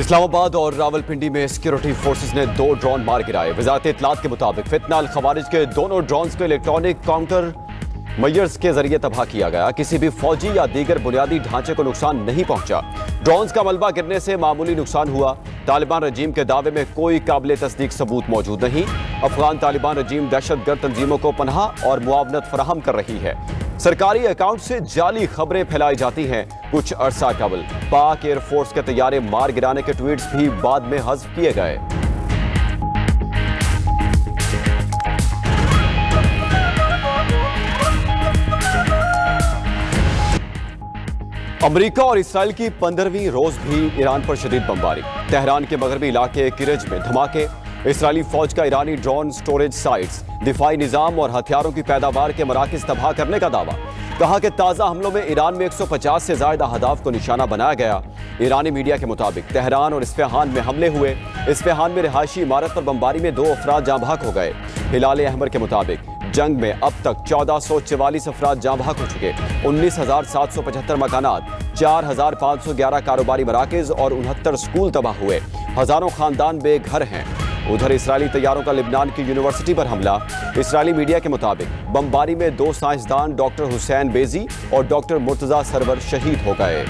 इस्लामाबाद और रावलपिंडी में security forces ने 2 ड्रोन मार गिराए। वजारत इत्तलात के मुताबिक फितना अल खवारिज के दोनों ड्रोन्स को इलेक्ट्रॉनिक काउंटर मैयर्स के जरिए तबाह किया गया। किसी भी फौजी या दीगर बुनियादी ढांचे को नुकसान नहीं पहुंचा। ड्रोन्स का मलबा गिरने से मामूली नुकसान हुआ। तालिबान रजीम के दावे में कोई काबिल तस्दीक सबूत मौजूद नहीं। अफगान तालिबान रजीम दहशतगर्द तंजीमों को पनाह और मुआवनत फराहम कर रही है। सरकारी अकाउंट से जाली खबरें फैलाई जाती हैं। कुछ अरसा कबल पाक एयरफोर्स के तैयारे मार गिराने के ट्वीट्स भी बाद में हज़्फ किए गए। अमेरिका और इसराइल की 15वीं रोज भी ईरान पर शदीद बमबारी। तेहरान के मगरबी इलाके किरज में धमाके। इसराइली फौज का ईरानी ड्रोन स्टोरेज साइट्स, दिफाई निजाम और हथियारों की पैदावार के मराकज तबाह करने का दावा। कहा कि ताज़ा हमलों में ईरान में 150 से ज्यादा अहदाफ को निशाना बनाया गया। ईरानी मीडिया के मुताबिक तेहरान और इस्फहान में हमले हुए। इस्फहान में रिहायशी इमारत पर बमबारी में 2 अफराद जाँ बहक हो गए। हिलाल अहमर के मुताबिक जंग में अब तक 1444 अफराद जाँ बहक हो चुके। 19,775 मकानात, 4,511 कारोबारी मराकज और 69 स्कूल तबाह हुए। हजारों खानदान बेघर हैं। उधर इसराइली तैयारों का लिबनान की यूनिवर्सिटी पर हमला। इसराइली मीडिया के मुताबिक बमबारी में 2 साइंसदान डॉक्टर हुसैन बेजी और डॉक्टर मुर्तजा सरवर शहीद हो गए।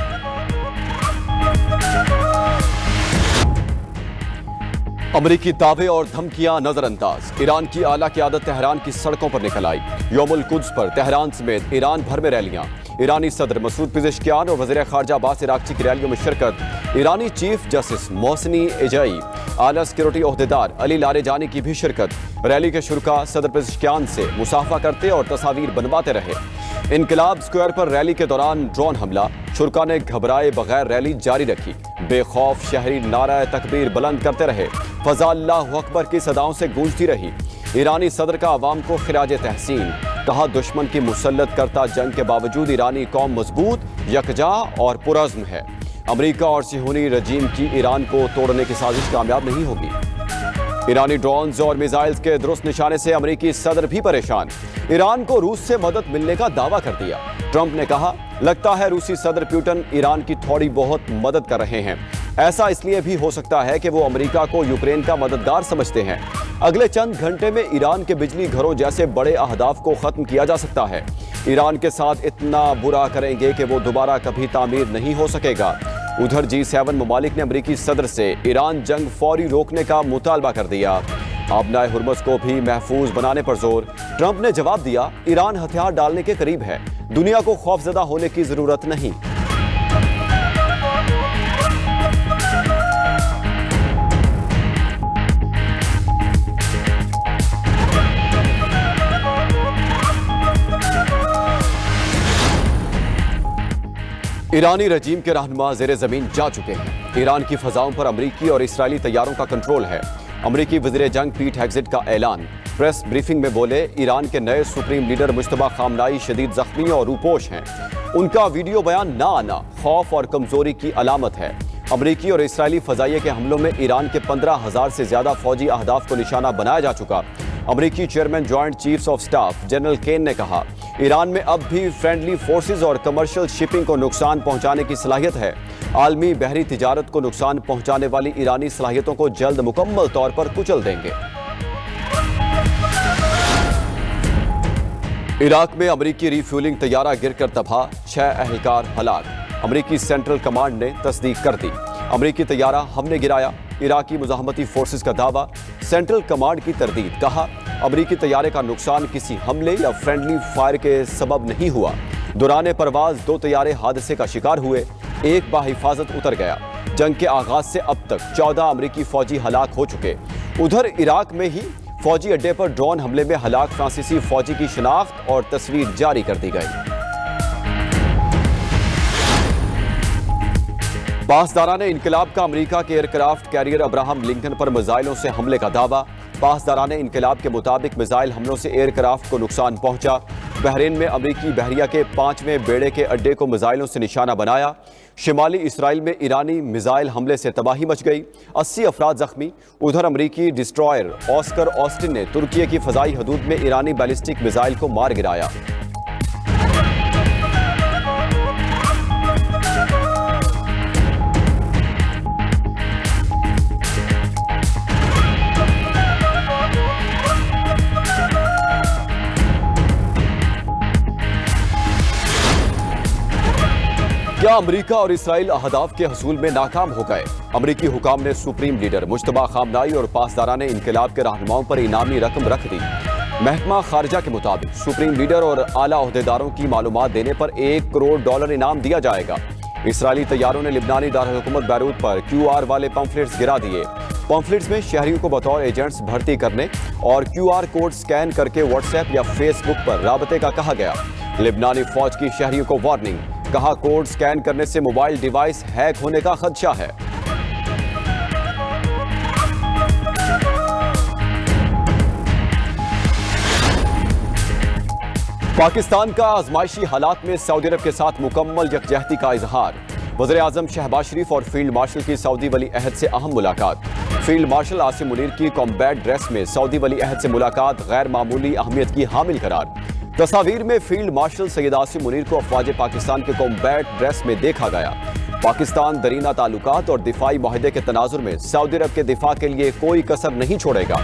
अमेरिकी दावे और धमकियां नजरअंदाज। ईरान की आला क़यादत तेहरान की सड़कों पर निकल आई। यौमुल कुद्स पर तेहरान समेत ईरान भर में रैलियां। ईरानी सदर मसूद पिज़ेश्कियान और वज़ीर ख़ारजा अब्बास अराग़ची की रैलियों में शिरकत। ईरानी चीफ जस्टिस मोहसिनी एजाई, आला सिक्योरिटी ओहदेदार अली लारेजानी की भी शिरकत। रैली के शुरका सदर पिज़ेश्कियान से मुसाफा करते और तस्वीर बनवाते रहे। इनकलाब स्क्वायर पर रैली के दौरान ड्रोन हमला। शुरका ने घबराए बगैर रैली जारी रखी। बेखौफ शहरी नारा तकबीर बुलंद करते रहे। फ़ज़ा अल्लाहु अकबर की सदाओं से गूंजती रही। ईरानी सदर का अवाम को खिराजे तहसीन। कहा, दुश्मन की मुसल्लत करता जंग के बावजूद ईरानी कौम मजबूत, यकजा और पुरज़्म है। अमेरिका और सिहूनी रजीम की ईरान को तोड़ने की साजिश कामयाब नहीं होगी। ईरानी ड्रोन्स और मिसाइल्स के दुरुस्त निशाने से अमेरिकी सदर भी परेशान। ईरान को रूस से मदद मिलने का दावा कर दिया। ट्रंप ने कहा, लगता है रूसी सदर पुतिन ईरान की थोड़ी बहुत मदद कर रहे हैं। ऐसा इसलिए भी हो सकता है कि वो अमेरिका को यूक्रेन का मददगार समझते हैं। अगले चंद घंटे में ईरान के बिजली घरों जैसे बड़े अहदाफ को खत्म किया जा सकता है। ईरान के साथ इतना बुरा करेंगे कि वो दोबारा कभी तामीर नहीं हो सकेगा। उधर G7 ममालिक ने अमेरिकी सदर से ईरान जंग फौरी रोकने का मुतालबा कर दिया। आबनाए हुर्मुज़ को भी महफूज बनाने पर जोर। ट्रंप ने जवाब दिया, ईरान हथियार डालने के करीब है, दुनिया को खौफजदा होने की जरूरत नहीं। ईरानी रजीम के रहनुमा ज़ेरे ज़मीन जा चुके हैं। ईरान की फ़ज़ाओं पर अमरीकी और इसराइली तैयारों का कंट्रोल है। अमरीकी वज़ीर जंग पीट हेग्ज़ेट का ऐलान। प्रेस ब्रीफिंग में बोले, ईरान के नए सुप्रीम लीडर मुश्तबा खामनाई शदीद ज़ख्मी और रूपोश हैं। उनका वीडियो बयान ना आना खौफ और कमज़ोरी की अलामत है। अमरीकी और इसराइली फ़ज़ाइये के हमलों में ईरान के 15,000 से ज़्यादा फ़ौजी अहदाफ को निशाना बनाया जा चुका। अमरीकी chairman joint chiefs of staff general Caine ने कहा, ईरान में अब भी फ्रेंडली फोर्सेज और कमर्शियल शिपिंग को नुकसान पहुंचाने की सलाहियत है। आलमी बहरी तिजारत को नुकसान पहुंचाने वाली ईरानी सलाहियतों को जल्द मुकम्मल तौर पर कुचल देंगे। इराक में अमरीकी रिफ्यूलिंग तैयारा गिरकर तबाह, 6 अहलकार हलाक। अमरीकी सेंट्रल कमांड ने तस्दीक कर दी। अमरीकी तैयारा हमने गिराया। इराकी मुजाहमती फोर्सेज का दावा। सेंट्रल कमांड की तरदीद। कहा, अमरीकी तैयारे का नुकसान किसी हमले या फ्रेंडली फायर के सबब नहीं हुआ। दौरान परवाज 2 तैयारे हादसे का शिकार हुए, एक बाहिफाजत उतर गया। जंग के आगाज से अब तक 14 अमरीकी फौजी हलाक हो चुके। उधर इराक में ही फौजी अड्डे पर ड्रोन हमले में हलाक फ्रांसीसी फौजी की शिनाख्त और तस्वीर जारी कर दी गई। पासदारान इनकलाब का अमेरिका के एयरक्राफ्ट कैरियर अब्राहम लिंकन पर मिसाइलों से हमले का दावा। पासदारान इनकलाब के मुताबिक मिसाइल हमलों से एयरक्राफ्ट को नुकसान पहुंचा। बहरीन में अमरीकी बहरिया के 5वें बेड़े के अड्डे को मिसाइलों से निशाना बनाया। शिमाली इसराइल में ईरानी मिसाइल हमले से तबाही मच गई, 80 अफराद जख्मी। उधर अमरीकी डिस्ट्रॉयर ऑस्कर ऑस्टिन ने तुर्की की फ़ज़ाई हदूद में ईरानी बैलिस्टिक मिसाइल को मार गिराया। क्या अमेरिका और इसराइल अहदाफ के हसूल में नाकाम हो गए? अमेरिकी हुकाम ने सुप्रीम लीडर मुश्तबा खामनाई और पासदाराने इनकलाब के रहनुमाओं पर इनामी रकम रख दी। महकमा खारजा के मुताबिक सुप्रीम लीडर और आला ओहदेदारों की मालूमात देने पर $1 करोड़ इनाम दिया जाएगा। इसराइली तैयारों ने लिबनानी दारकूमत बैरूत पर QR वाले पंफलेट्स गिरा दिए। पंफलेट्स में शहरियों को बतौर एजेंट्स भर्ती करने और QR कोड स्कैन करके व्हाट्सएप या फेसबुक पर राबते का कहा गया। लिबनानी फौज की शहरियों को वार्निंग, कहा कोड स्कैन करने से मोबाइल डिवाइस हैक होने का खदशा है। पाकिस्तान का आजमाइशी हालात में सऊदी अरब के साथ मुकम्मल यकजहती का इजहार। वज़ीर आज़म शहबाज शरीफ और फील्ड मार्शल की सऊदी वली अहद से अहम मुलाकात। फील्ड मार्शल आसिम मुनीर की कॉम्बैट ड्रेस में सऊदी वली अहद से मुलाकात गैर मामूली अहमियत की हामिल करार। तस्वीर में फील्ड मार्शल सैयद आसिम मुनीर को अफवाज पाकिस्तान के कॉम्बैट ड्रेस में देखा गया। पाकिस्तान दरीना ताल्लुकात और दिफाई मुआहदे के तनाजुर में सऊदी अरब के दिफा के लिए कोई कसर नहीं छोड़ेगा।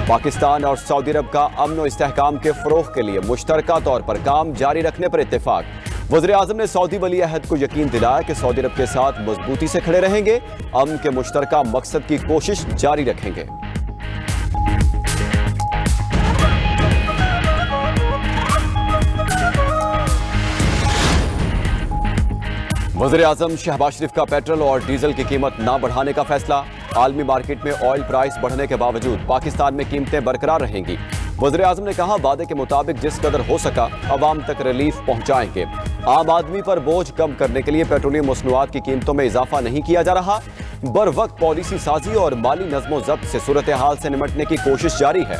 पाकिस्तान और सऊदी अरब का अमन और इस्तेहकाम के फरोग के लिए मुश्तरका तौर पर काम जारी रखने पर इत्तेफाक। वज़ीर आज़म ने सऊदी वली अहद को यकीन दिलाया कि सऊदी अरब के साथ मजबूती से खड़े रहेंगे, अमन के मुश्तरका मकसद की कोशिश जारी रखेंगे। वज़ीर आज़म शहबाज शरीफ का पेट्रोल और डीजल की कीमत ना बढ़ाने का फैसला। आलमी मार्केट में ऑयल प्राइस बढ़ने के बावजूद पाकिस्तान में कीमतें बरकरार रहेंगी। वज़ीर आज़म ने कहा, वादे के मुताबिक जिस कदर हो सका अवाम तक रिलीफ पहुंचाएंगे। आम आदमी पर बोझ कम करने के लिए पेट्रोलियम मसनूआत की कीमतों में इजाफा नहीं किया जा रहा। बर वक्त पॉलिसी साजी और माली नज़्मो ज़ब्त से सूरत हाल से निमटने की कोशिश जारी है।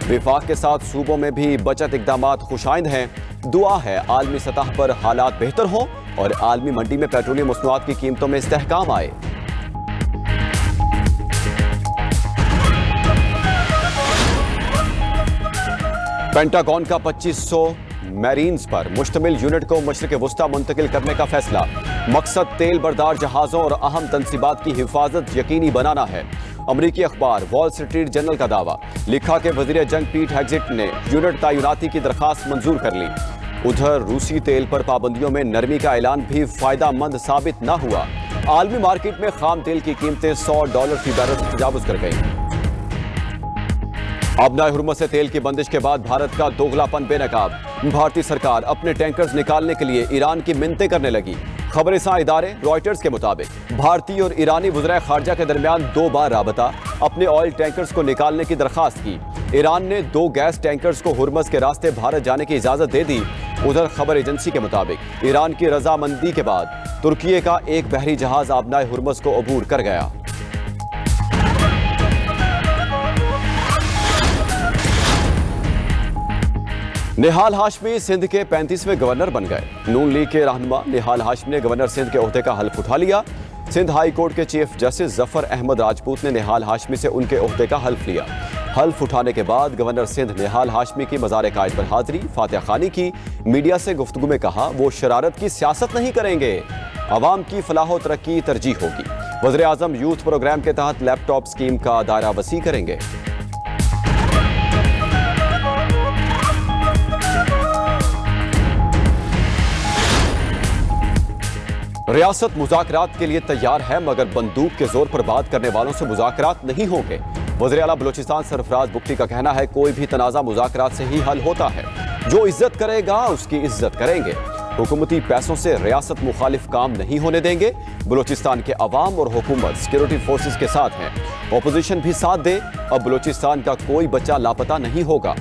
विफाक के साथ सूबों में भी बचत इकदामात खुशाइंद हैं। दुआ है आलमी सतह पर हालात बेहतर हों और आलमी मंडी में पेट्रोलियम मसनूआत की कीमतों में इस्तेहकाम आए। पेंटागन का 2500 मैरीन्स पर मुश्तमिल यूनिट को मशरिक़ वुस्ता मुंतकिल करने का फैसला। मकसद तेल बरदार जहाज़ों और अहम तनसीबात की हिफाजत यकीनी बनाना है। अमरीकी अखबार वॉल स्ट्रीट जर्नल का दावा, लिखा कि वज़ीर जंग पीट हेग्जिट ने यूनिट तैनाती की दरखास्त मंजूर कर ली। उधर रूसी तेल पर पाबंदियों में नरमी का ऐलान भी फायदामंद साबित न हुआ। आलमी मार्केट में खाम तेल की कीमतें $100 फी बैरल तजावुज कर गई। आबनाए हुर्मुज़ से तेल की बंदिश के बाद भारत का दोगलापन बेनकाब। भारतीय सरकार अपने टैंकर्स निकालने के लिए ईरान की मिन्नतें करने लगी। खबरसां इदारे रॉयटर्स के मुताबिक भारतीय और ईरानी वज़ीर खारजा के दरमियान 2 बार राबता। अपने ऑयल टैंकर्स को निकालने की दरखास्त की। ईरान ने 2 गैस टैंकर्स को हुर्मुज़ के रास्ते भारत जाने की इजाज़त दे दी। उधर खबर एजेंसी के मुताबिक ईरान की रजामंदी के बाद तुर्की का एक बहरी जहाज आबनाए हुर्मुज़ को अबूर कर गया। निहाल हाशमी सिंध के 35वें गवर्नर बन गए। नून लीग के रहनुमा निहाल हाशमी ने गवर्नर सिंध के ओहदे का हल्फ उठा लिया। सिंध हाई कोर्ट के चीफ जस्टिस जफर अहमद राजपूत ने निहाल हाशमी से उनके ओहदे का हल्फ लिया। हल्फ उठाने के बाद गवर्नर सिंध निहाल हाशमी की मज़ार कायद पर हाजिरी फातिहा खानी की। मीडिया से गुफ्तगू में कहा, वो शरारत की सियासत नहीं करेंगे, अवाम की फलाह व तरक्की तरजीह होगी। वज़ीर आज़म यूथ प्रोग्राम के तहत लैपटॉप स्कीम का दायरा वसी करेंगे। रियासत मुज़ाकरात के लिए तैयार है, मगर बंदूक के जोर पर बात करने वालों से मुज़ाकरात नहीं होंगे। वज़ीर आला बलूचिस्तान सरफराज बुख्ती का कहना है, कोई भी तनाज़ा मुज़ाकरात से ही हल होता है। जो इज्जत करेगा उसकी इज्जत करेंगे। हुकूमती पैसों से रियासत मुखालिफ काम नहीं होने देंगे। बलूचिस्तान के अवाम और हुकूमत सिक्योरिटी फोर्सेस के साथ हैं। ऑपोजिशन भी साथ दे। अब बलूचिस्तान का कोई बच्चा लापता नहीं होगा।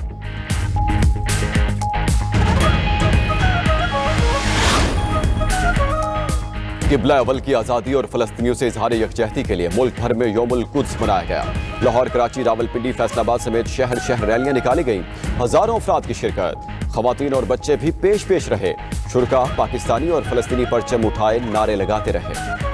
किबला अव्वल की आज़ादी और फ़लस्तीनियों से इजहार यकजहती के लिए मुल्क भर में यौमुल कुद्स मनाया गया। लाहौर, कराची, रावलपिंडी, फैसलाबाद समेत शहर शहर रैलियां निकाली गईं। हजारों अफराद की शिरकत। खवातीन और बच्चे भी पेश रहे। शुरका पाकिस्तानी और फ़लस्तीनी परचम उठाए नारे लगाते रहे।